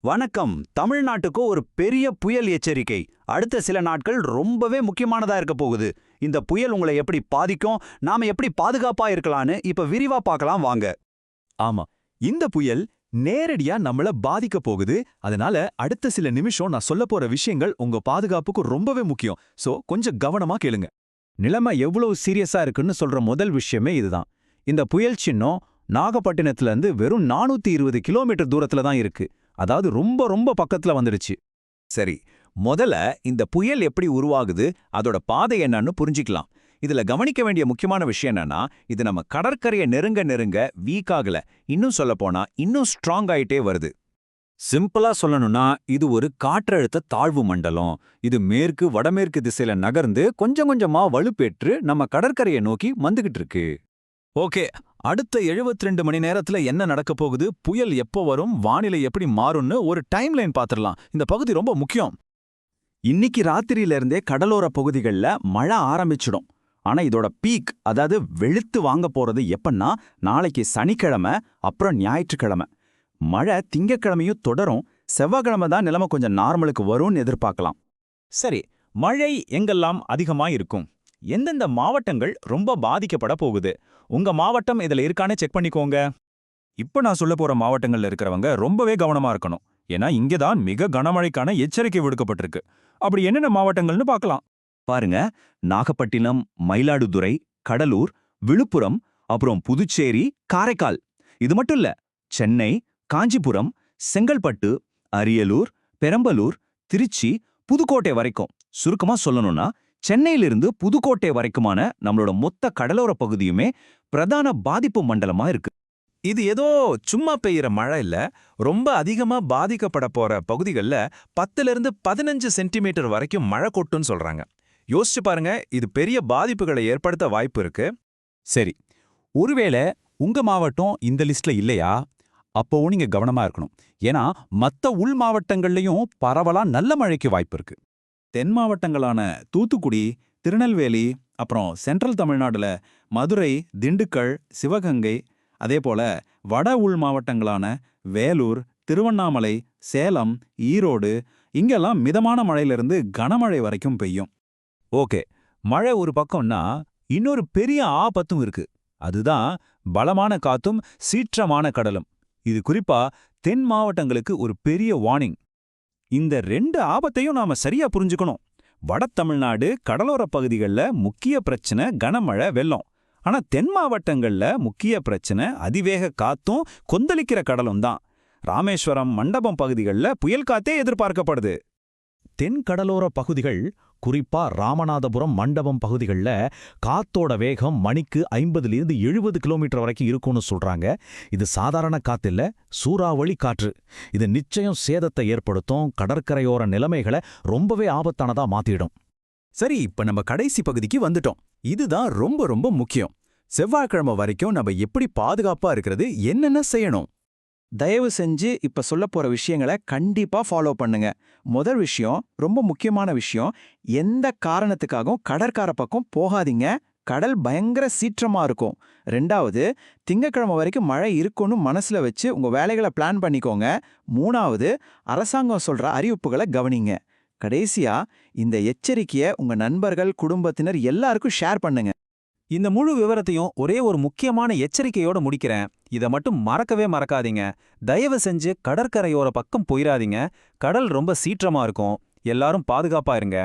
வணக்கம். தமிழ்நாட்டுக்கு ஒரு பெரிய புயல் எச்சரிக்கை. அடுத்த சில நாட்கள் ரொம்பவே முக்கியமானதா இருக்க போகுது. இந்த புயல் உங்களை எப்படி பாதிக்கும், நாம எப்படி பாதுகாப்பா இருக்கலாம்னு இப்ப விரிவா பார்க்கலாம் வாங்க. ஆமா, இந்த புயல் நேரடியா நம்மள பாதிக்க போகுது. அதனால அடுத்த சில நிமிஷம் நான் சொல்லப் போற விஷயங்கள் உங்க பாதுகாப்புக்கு ரொம்பவே முக்கியம். சோ கொஞ்சம் கவனமா கேளுங்க. நிலைமை எவ்வளவு சீரியஸா இருக்குன்னு சொல்ற முதல் விஷயமே இதுதான். இந்த புயல் சின்னம் நாகப்பட்டினத்துல இருந்து வெறும் 420 கிலோமீட்டர் தூரத்துல தான் இருக்கு. அதாவது ரொம்ப ரொம்ப பக்கத்துல வந்துடுச்சு. சரி, முதல்ல இந்த புயல் எப்படி உருவாகுது, அதோட பாதை என்னன்னு புரிஞ்சிக்கலாம். இதுல கவனிக்க வேண்டிய முக்கியமான விஷயம் என்னன்னா, இது நம்ம கடற்கரையை நெருங்க நெருங்க வீக் ஆகல, இன்னும் சொல்லப்போனா இன்னும் ஸ்ட்ராங் ஆயிட்டே வருது. சிம்பிளா சொல்லணும்னா இது ஒரு காற்றழுத்த தாழ்வு மண்டலம். இது மேற்கு வடமேற்கு திசையில நகர்ந்து கொஞ்சம் கொஞ்சமா வலுப்பெற்று நம்ம கடற்கரையை நோக்கி வந்துகிட்டு இருக்கு. ஓகே, அடுத்த 72 மணி நேரத்துல என்ன நடக்க போகுது, புயல் எப்போ வரும், வானிலை எப்படி மாறும்னு ஒரு டைம்லைன் பாத்துடலாம். இந்த பகுதி ரொம்ப முக்கியம். இன்னைக்கு ராத்திரியில இருந்தே கடலோர பகுதிகளில் மழை ஆரம்பிச்சிடும். ஆனா இதோட பீக், அதாவது வெளுத்து வாங்க போறது எப்பன்னா நாளைக்கு சனிக்கிழமை, அப்புறம் ஞாயிற்றுக்கிழமை. மழை திங்கக்கிழமையும் தொடரும். செவ்வாய்க்கிழமை தான் நிலைமை கொஞ்சம் நார்மலுக்கு வரும்னு எதிர்பார்க்கலாம். சரி, மழை எங்கெல்லாம் அதிகமா இருக்கும், எந்தெந்த மாவட்டங்கள் ரொம்ப பாதிக்கப்பட போகுது, உங்க மாவட்டம் இதுல இருக்கானே செக் பண்ணிக்கோங்க. இப்ப நான் சொல்ல போற மாவட்டங்கள்ல இருக்கிறவங்க ரொம்பவே கவனமா இருக்கணும். ஏன்னா இங்கதான் மிக கனமழைக்கான எச்சரிக்கை விடுக்கப்பட்டிருக்கு. அப்படி என்னென்ன மாவட்டங்கள்னு பார்க்கலாம். பாருங்க, நாகப்பட்டினம், மயிலாடுதுறை, கடலூர், விழுப்புரம், அப்புறம் புதுச்சேரி, காரைக்கால். இது மட்டும் இல்ல, சென்னை, காஞ்சிபுரம், செங்கல்பட்டு, அரியலூர், பெரம்பலூர், திருச்சி, புதுக்கோட்டை வரைக்கும். சுருக்கமா சொல்லணும்னா சென்னையிலிருந்து புதுக்கோட்டை வரைக்குமான நம்மளோட மொத்த கடலோர பகுதியுமே பிரதான பாதிப்பு மண்டலமா இருக்கு. இது ஏதோ சும்மா பெய்யற மழை இல்ல. ரொம்ப அதிகமா பாதிக்கப்பட போற பகுதிகள்ல 10லிருந்து 15 சென்டிமீட்டர் வரைக்கும் மழை கொட்டுன்னு சொல்றாங்க. யோசிச்சு பாருங்க, இது பெரிய பாதிப்புகளை ஏற்படுத்த வாய்ப்பு இருக்கு. சரி, ஒருவேளை உங்க மாவட்டம் இந்த லிஸ்ட்ல இல்லையா, அப்போவும் நீங்க கவனமா இருக்கணும். ஏன்னா மத்த உள் மாவட்டங்கள்லயும் பரவலா நல்ல மழைக்கு வாய்ப்பு இருக்கு. தென் மாவட்டங்களான தூத்துக்குடி, திருநெல்வேலி, அப்புறம் சென்ட்ரல் தமிழ்நாடுல மதுரை, திண்டுக்கல், சிவகங்கை, அதே போல வட உள் மாவட்டங்களான வேலூர், திருவண்ணாமலை, சேலம், ஈரோடு, இங்கெல்லாம் மிதமான மழையிலிருந்து கனமழை வரைக்கும் பெய்யும். ஓகே, மழை ஒரு பக்கம்னா இன்னொரு பெரிய ஆபத்தும் இருக்கு. அதுதான் பலமான காத்தும் சீற்றமான கடலும். இது குறிப்பா தென் மாவட்டங்களுக்கு ஒரு பெரிய வார்னிங். இந்த 2 ஆபத்தையும் நாம சரியா புரிஞ்சுக்கணும். வட தமிழ்நாடு கடலோர பகுதிகளில் முக்கிய பிரச்சனை கனமழை, வெள்ளம். ஆனா தென் மாவட்டங்கள்ல முக்கிய பிரச்சனை அதிவேக காத்தும் கொந்தளிக்கிற கடலும் தான். ராமேஸ்வரம், மண்டபம் பகுதிகளில் புயல் காத்தே எதிர்பார்க்கப்படுது. தென் கடலோர பகுதிகள், குறிப்பா ராமநாதபுரம், மண்டபம் பகுதிகளில் காத்தோட வேகம் மணிக்கு 50லிருந்து 70 கிலோமீட்டர் வரைக்கும் இருக்கும்னு சொல்றாங்க. இது சாதாரண காத்தில்ல, சூறாவளி காற்று. இது நிச்சயம் சேதத்தை ஏற்படுத்தும். கடற்கரையோர நிலைமைகளை ரொம்பவே ஆபத்தானதா மாத்திடும். சரி, இப்ப நம்ம கடைசி பகுதிக்கு வந்துட்டோம். இதுதான் ரொம்ப ரொம்ப முக்கியம். செவ்வாய்க்கிழமை வரைக்கும் நம்ம எப்படி பாதுகாப்பா இருக்கிறது, என்னென்ன செய்யணும்? தயவு செஞ்சு இப்ப சொல்ல போற விஷயங்களை கண்டிப்பா ஃபாலோ பண்ணுங்க. முதல் விஷயம், ரொம்ப முக்கியமான விஷயம், எந்த காரணத்துக்காகவும் கடற்கரை பக்கம் போகாதீங்க. கடல் பயங்கர சீற்றமா இருக்கும். 2வது, திங்கக்கிழமை வரைக்கும் மழை இருக்கும்னு மனசுல வச்சு உங்க வேலைகளை பிளான் பண்ணிக்கோங்க. 3வது, அரசாங்கம் சொல்ற அறிவிப்புகளை கவனிங்க. கடைசியா, இந்த எச்சரிக்கையை உங்க நண்பர்கள், குடும்பத்தினர் எல்லாருக்கும் ஷேர் பண்ணுங்க. இந்த முழு விவரத்தையும் ஒரே ஒரு முக்கியமான எச்சரிக்கையோட முடிக்கிறேன். இதை மட்டும் மறக்கவே மறக்காதீங்க. தயவு செஞ்சு கடற்கரையோர பக்கம் போயிடாதீங்க. கடல் ரொம்ப சீற்றமா இருக்கும். எல்லாரும் பாதுகாப்பா இருங்க.